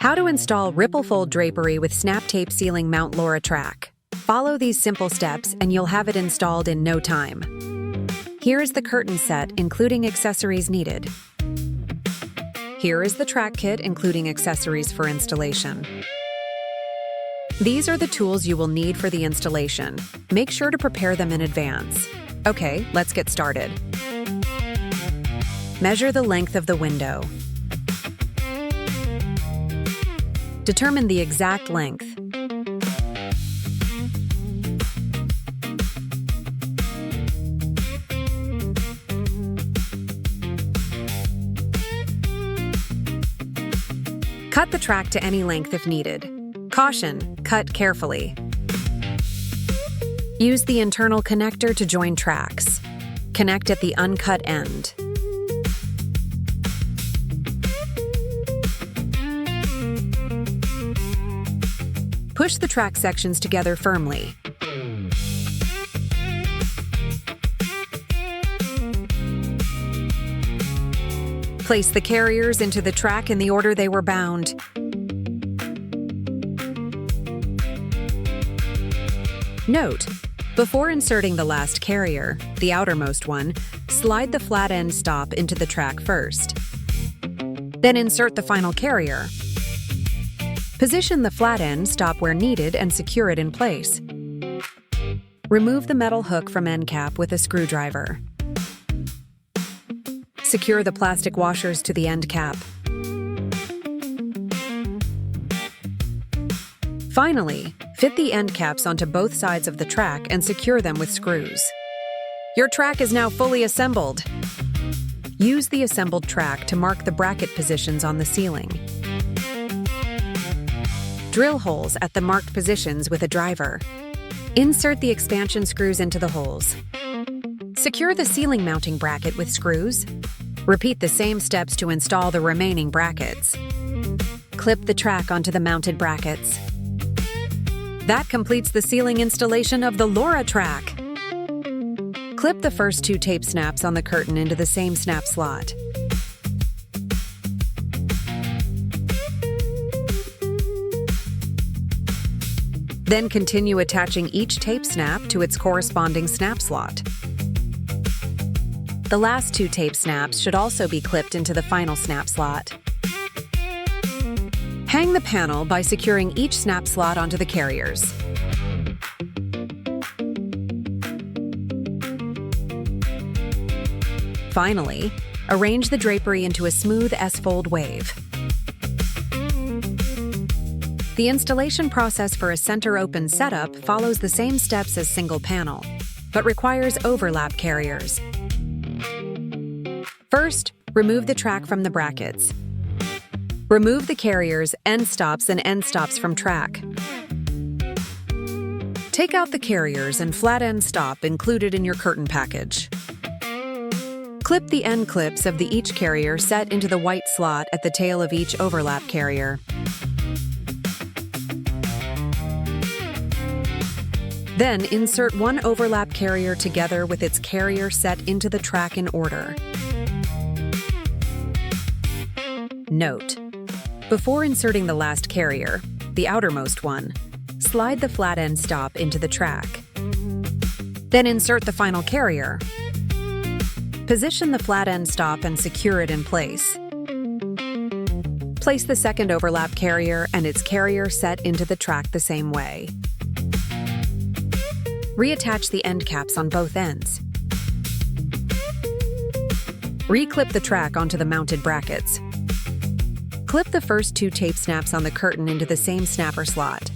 How to install ripple fold drapery with snap tape ceiling mount LORA track. Follow these simple steps and you'll have it installed in no time. Here is the curtain set, including accessories needed. Here is the track kit, including accessories for installation. These are the tools you will need for the installation. Make sure to prepare them in advance. Okay, let's get started. Measure the length of the window. Determine the exact length. Cut the track to any length if needed. Caution, cut carefully. Use the internal connector to join tracks. Connect at the uncut end. Push the track sections together firmly. Place the carriers into the track in the order they were bound. Note: before inserting the last carrier, the outermost one, slide the flat end stop into the track first. Then insert the final carrier. Position the flat end stop where needed and secure it in place. Remove the metal hook from end cap with a screwdriver. Secure the plastic washers to the end cap. Finally, fit the end caps onto both sides of the track and secure them with screws. Your track is now fully assembled. Use the assembled track to mark the bracket positions on the ceiling. Drill holes at the marked positions with a driver. Insert the expansion screws into the holes. Secure the ceiling mounting bracket with screws. Repeat the same steps to install the remaining brackets. Clip the track onto the mounted brackets. That completes the ceiling installation of the LORA track. Clip the first 2 tape snaps on the curtain into the same snap slot. Then continue attaching each tape snap to its corresponding snap slot. The last 2 tape snaps should also be clipped into the final snap slot. Hang the panel by securing each snap slot onto the carriers. Finally, arrange the drapery into a smooth S-fold wave. The installation process for a center-open setup follows the same steps as single panel, but requires overlap carriers. First, remove the track from the brackets. Remove the carriers, end stops, and end stops from track. Take out the carriers and flat end stop included in your curtain package. Clip the end clips of each carrier set into the white slot at the tail of each overlap carrier. Then insert one overlap carrier together with its carrier set into the track in order. Note: before inserting the last carrier, the outermost one, slide the flat end stop into the track. Then insert the final carrier. Position the flat end stop and secure it in place. Place the second overlap carrier and its carrier set into the track the same way. Reattach the end caps on both ends. Reclip the track onto the mounted brackets. Clip the first 2 tape snaps on the curtain into the same snapper slot.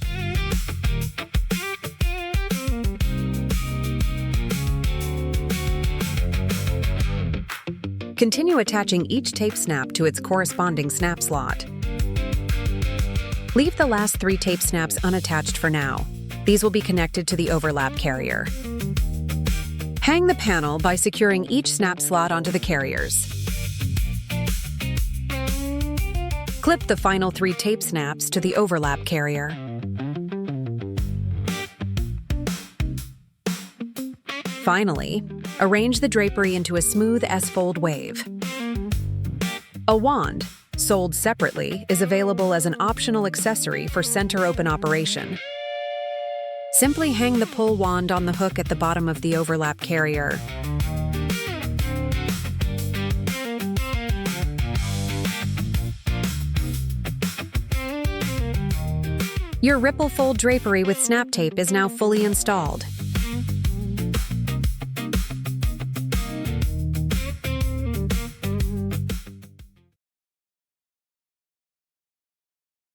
Continue attaching each tape snap to its corresponding snap slot. Leave the last 3 tape snaps unattached for now. These will be connected to the overlap carrier. Hang the panel by securing each snap slot onto the carriers. Clip the final 3 tape snaps to the overlap carrier. Finally, arrange the drapery into a smooth S-fold wave. A wand, sold separately, is available as an optional accessory for center-open operation. Simply hang the pull wand on the hook at the bottom of the overlap carrier. Your ripple fold drapery with snap tape is now fully installed.